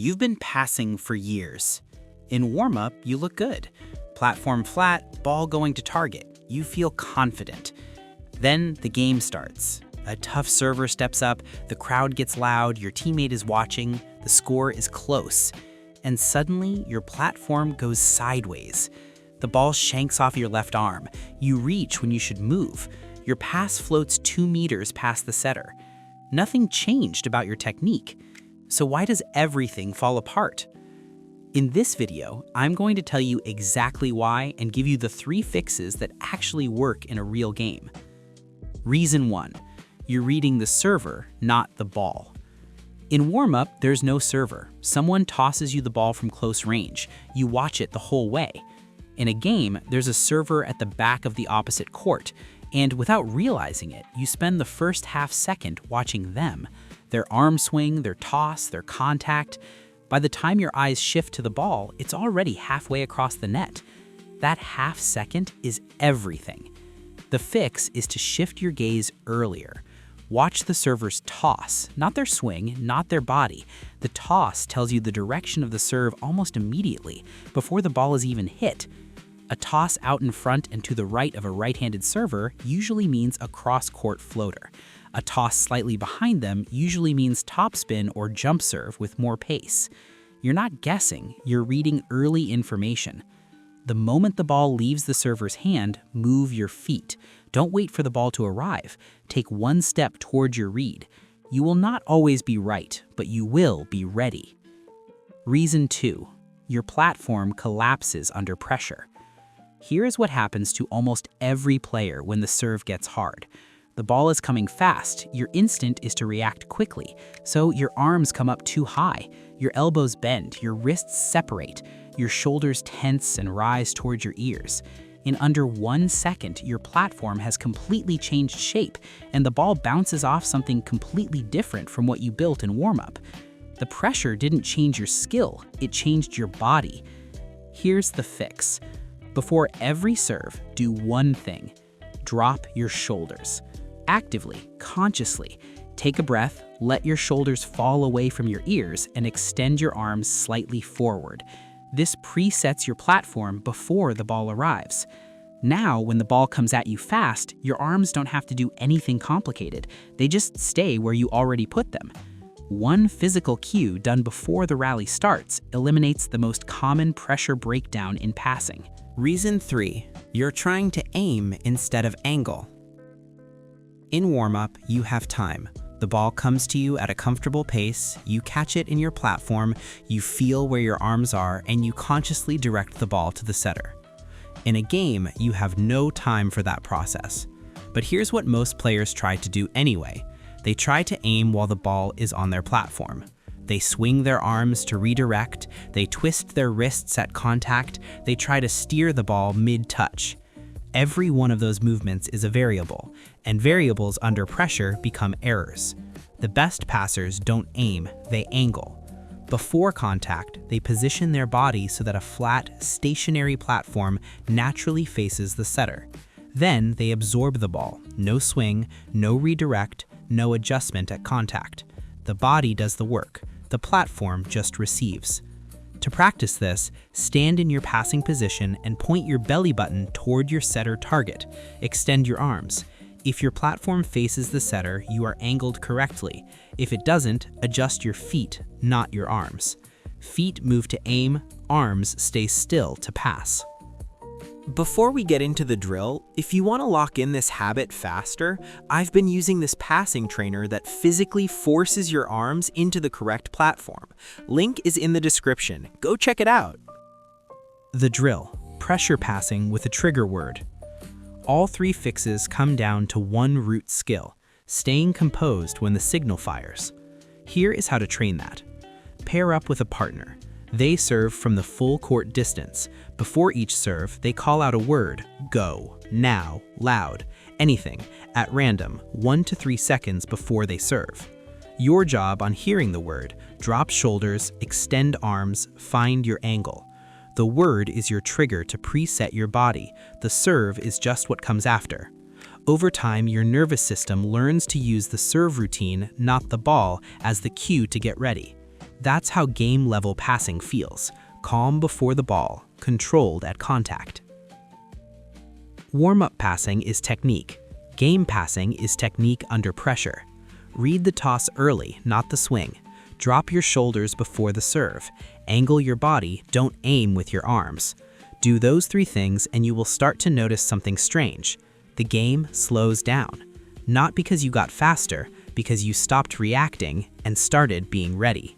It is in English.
You've been passing for years. In warm-up, you look good. Platform flat, ball going to target. You feel confident. Then the game starts. A tough server steps up, the crowd gets loud, your teammate is watching, the score is close. And suddenly, your platform goes sideways. The ball shanks off your left arm. You reach when you should move. Your pass floats 2 meters past the setter. Nothing changed about your technique. So why does everything fall apart? In this video, I'm going to tell you exactly why and give you the 3 fixes that actually work in a real game. Reason 1. You're reading the server, not the ball. In warm-up, there's no server. Someone tosses you the ball from close range. You watch it the whole way. In a game, there's a server at the back of the opposite court, and without realizing it, you spend the first half second watching them. Their arm swing, their toss, their contact. By the time your eyes shift to the ball, it's already halfway across the net. That half second is everything. The fix is to shift your gaze earlier. Watch the server's toss, not their swing, not their body. The toss tells you the direction of the serve almost immediately, before the ball is even hit. A toss out in front and to the right of a right-handed server usually means a cross-court floater. A toss slightly behind them usually means topspin or jump serve with more pace. You're not guessing, you're reading early information. The moment the ball leaves the server's hand, move your feet. Don't wait for the ball to arrive. Take 1 step toward your read. You will not always be right, but you will be ready. Reason 2. Your platform collapses under pressure. Here is what happens to almost every player when the serve gets hard. The ball is coming fast, your instinct is to react quickly, so your arms come up too high, your elbows bend, your wrists separate, your shoulders tense and rise towards your ears. In under 1 second, your platform has completely changed shape, and the ball bounces off something completely different from what you built in warm-up. The pressure didn't change your skill, it changed your body. Here's the fix. Before every serve, do one thing. Drop your shoulders. Actively, consciously. Take a breath, let your shoulders fall away from your ears, and extend your arms slightly forward. This presets your platform before the ball arrives. Now, when the ball comes at you fast, your arms don't have to do anything complicated. They just stay where you already put them. One physical cue done before the rally starts eliminates the most common pressure breakdown in passing. Reason 3. You're trying to aim instead of angle. In warm-up, you have time. The ball comes to you at a comfortable pace, you catch it in your platform, you feel where your arms are, and you consciously direct the ball to the setter. In a game, you have no time for that process. But here's what most players try to do anyway. They try to aim while the ball is on their platform. They swing their arms to redirect, they twist their wrists at contact, they try to steer the ball mid-touch. Every one of those movements is a variable, and variables under pressure become errors. The best passers don't aim, they angle. Before contact, they position their body so that a flat, stationary platform naturally faces the setter. Then they absorb the ball, no swing, no redirect, no adjustment at contact. The body does the work, the platform just receives. To practice this, stand in your passing position and point your belly button toward your setter target. Extend your arms. If your platform faces the setter, you are angled correctly. If it doesn't, adjust your feet, not your arms. Feet move to aim, arms stay still to pass. Before we get into the drill, if you want to lock in this habit faster, I've been using this passing trainer that physically forces your arms into the correct platform. Link is in the description. Go check it out. The drill, pressure passing with a trigger word. All 3 fixes come down to one root skill, staying composed when the signal fires. Here is how to train that. Pair up with a partner. They serve from the full court distance. Before each serve, they call out a word, go, now, loud, anything, at random, 1 to 3 seconds before they serve. Your job on hearing the word, drop shoulders, extend arms, find your angle. The word is your trigger to preset your body. The serve is just what comes after. Over time, your nervous system learns to use the serve routine, not the ball, as the cue to get ready. That's how game-level passing feels. Calm before the ball, controlled at contact. Warm-up passing is technique. Game passing is technique under pressure. Read the toss early, not the swing. Drop your shoulders before the serve. Angle your body, don't aim with your arms. Do those 3 things and you will start to notice something strange. The game slows down. Not because you got faster, because you stopped reacting and started being ready.